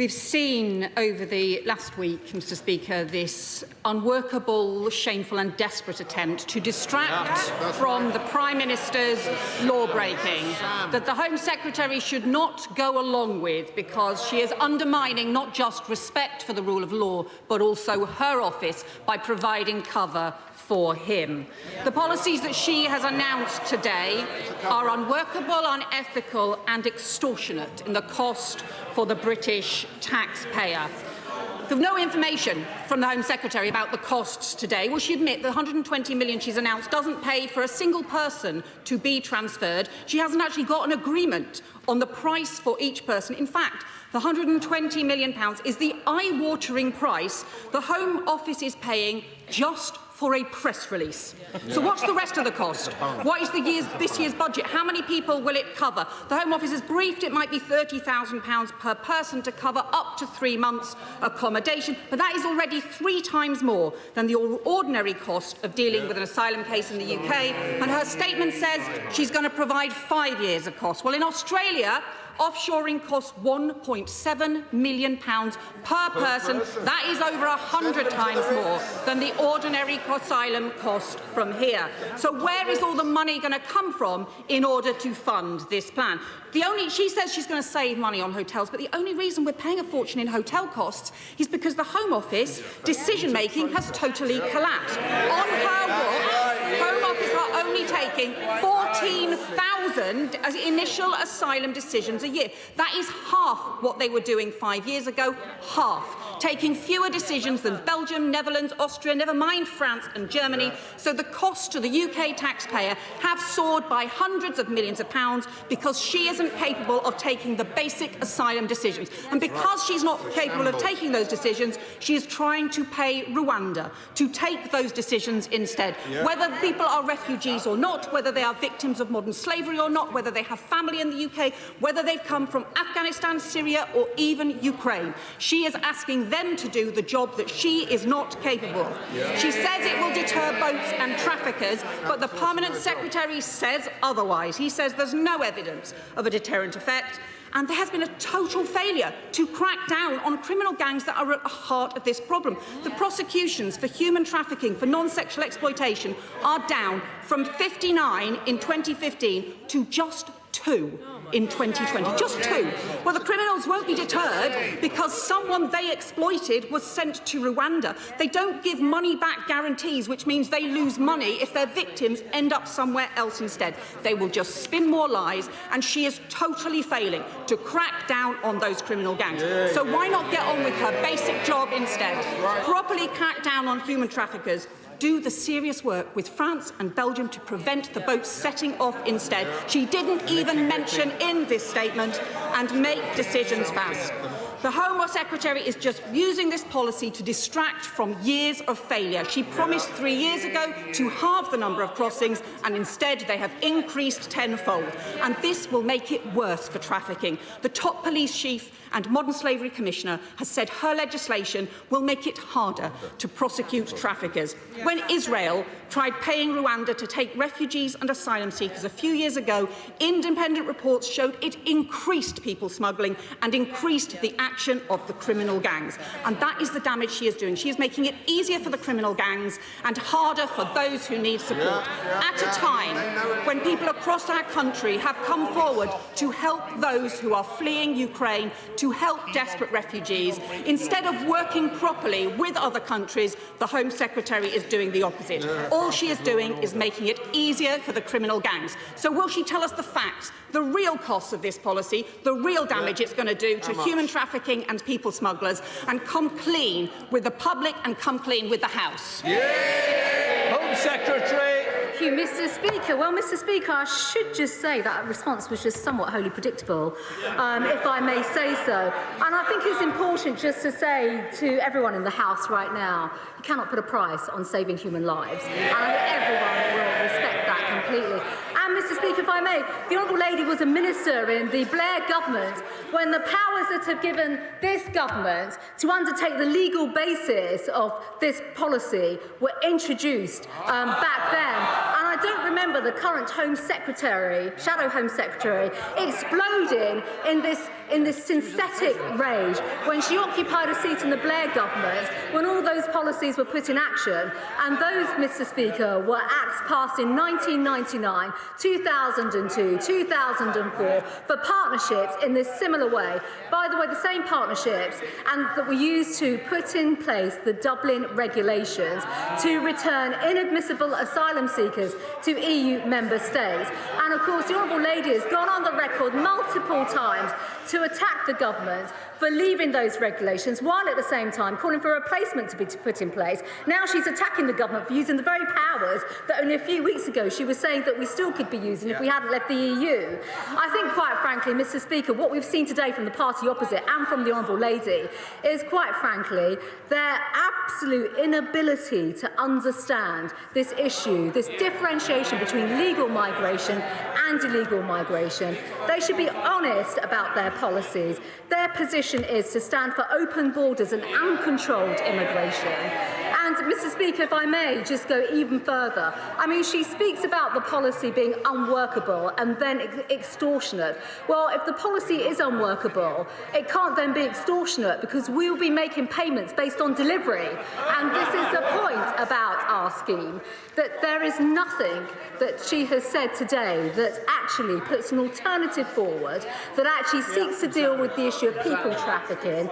We've seen over the last week, Mr Speaker, this unworkable, shameful and desperate attempt to distract from the Prime Minister's law-breaking that the Home Secretary should not go along with, because she is undermining not just respect for the rule of law but also her office by providing cover for him. The policies that she has announced today are unworkable, unethical and extortionate in the cost for the British taxpayer. There's no information from the Home Secretary about the costs today. Will she admit the 120 million she's announced doesn't pay for a single person to be transferred? She hasn't actually got an agreement on the price for each person. In fact, the £120 million is the eye-watering price the Home Office is paying just for a press release. So what's the rest of the cost? What is this year's budget? How many people will it cover? The Home Office has briefed it might be £30,000 per person to cover up to 3 months' accommodation, but that is already 3 times more than the ordinary cost of dealing with an asylum case in the UK, and her statement says she's going to provide 5 years of cost. Well, in Australia, offshoring costs £1.7 million per person. That is over 100 times more than the ordinary asylum cost from here. So where is all the money going to come from in order to fund this plan? She says she's going to save money on hotels, but the only reason we're paying a fortune in hotel costs is because the Home Office decision-making has totally collapsed. On her watch, Home Office are only taking 14,000 initial asylum decisions a year. That is half what they were doing 5 years ago, half. Taking fewer decisions than Belgium, Netherlands, Austria, never mind France and Germany. So the costs to the UK taxpayer have soared by hundreds of millions of pounds because she isn't capable of taking the basic asylum decisions. And because she's not capable of taking those decisions, she is trying to pay Rwanda to take those decisions instead. Whether people are refugees or not, whether they are victims of modern slavery or not, whether they have family in the UK, whether they've come from Afghanistan, Syria or even Ukraine. She is asking them to do the job that she is not capable of. She says it will deter boats and traffickers, but the Permanent Secretary says otherwise. He says there's no evidence of a deterrent effect, and there has been a total failure to crack down on criminal gangs that are at the heart of this problem. The prosecutions for human trafficking, for non-sexual exploitation, are down from 59 in 2015 to just 2 in 2020. Just 2. Well, the criminals won't be deterred because someone they exploited was sent to Rwanda. They don't give money-back guarantees, which means they lose money if their victims end up somewhere else instead. They will just spin more lies, and she is totally failing to crack down on those criminal gangs. So why not get on with her basic job instead? Properly crack down on human traffickers. Do the serious work with France and Belgium to prevent the boats setting off instead. She didn't even mention in this statement, and make decisions fast. The Home Secretary is just using this policy to distract from years of failure. She promised 3 years ago to halve the number of crossings, and instead they have increased tenfold. And this will make it worse for trafficking. The top police chief and modern slavery commissioner has said her legislation will make it harder to prosecute traffickers. When Israel tried paying Rwanda to take refugees and asylum seekers a few years ago, independent reports showed it increased people smuggling and increased the action of the criminal gangs. And that is the damage she is doing. She is making it easier for the criminal gangs and harder for those who need support. At a time when people across our country have come forward to help those who are fleeing Ukraine, to help desperate refugees, instead of working properly with other countries, the Home Secretary is doing the opposite. All she is doing is making it easier for the criminal gangs. So will she tell us the facts, the real costs of this policy, the real damage it's going to do to human trafficking and people smugglers, and come clean with the public and come clean with the House? Home Secretary. Thank you, Mr. Speaker. Well, Mr. Speaker, I should just say that response was just somewhat wholly predictable, if I may say so. And I think it's important just to say to everyone in the House right now, you cannot put a price on saving human lives. And I think everyone will respect that completely. And, Mr. Speaker, if I may, the Honourable Lady was a minister in the Blair government when the powers that have given this government to undertake the legal basis of this policy were introduced back then. And I don't remember the current Home Secretary, Shadow Home Secretary, exploding in this in this synthetic rage when she occupied a seat in the Blair government, when all those policies were put in action, and those, Mr. Speaker, were acts passed in 1999, 2002, 2004 for partnerships in this similar way. By the way, the same partnerships and that were used to put in place the Dublin regulations to return inadmissible asylum seekers to EU member states. And of course, the Honourable Lady has gone on the record multiple times to attack the government for leaving those regulations, while at the same time calling for a replacement to be put in place. Now she's attacking the government for using the very powers that only a few weeks ago she was saying that we still could be using if we hadn't left the EU. I think, quite frankly, Mr. Speaker, what we've seen today from the party opposite and from the Honourable Lady is, quite frankly, their absolute inability to understand this issue, this differentiation between legal migration and illegal migration. They should be honest about their policies. Their position is to stand for open borders and uncontrolled immigration. And, Mr. Speaker, if I may just go even further, I mean, she speaks about the policy being unworkable and then extortionate. Well, if the policy is unworkable, it can't then be extortionate, because we'll be making payments based on delivery. And this is the point about our scheme, that there is nothing that she has said today that actually puts an alternative forward, that actually seeks to deal with the issue of people trafficking,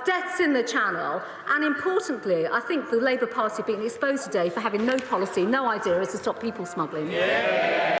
deaths in the Channel, and importantly, I think the Labour Party being exposed today for having no policy, no idea as to stop people smuggling.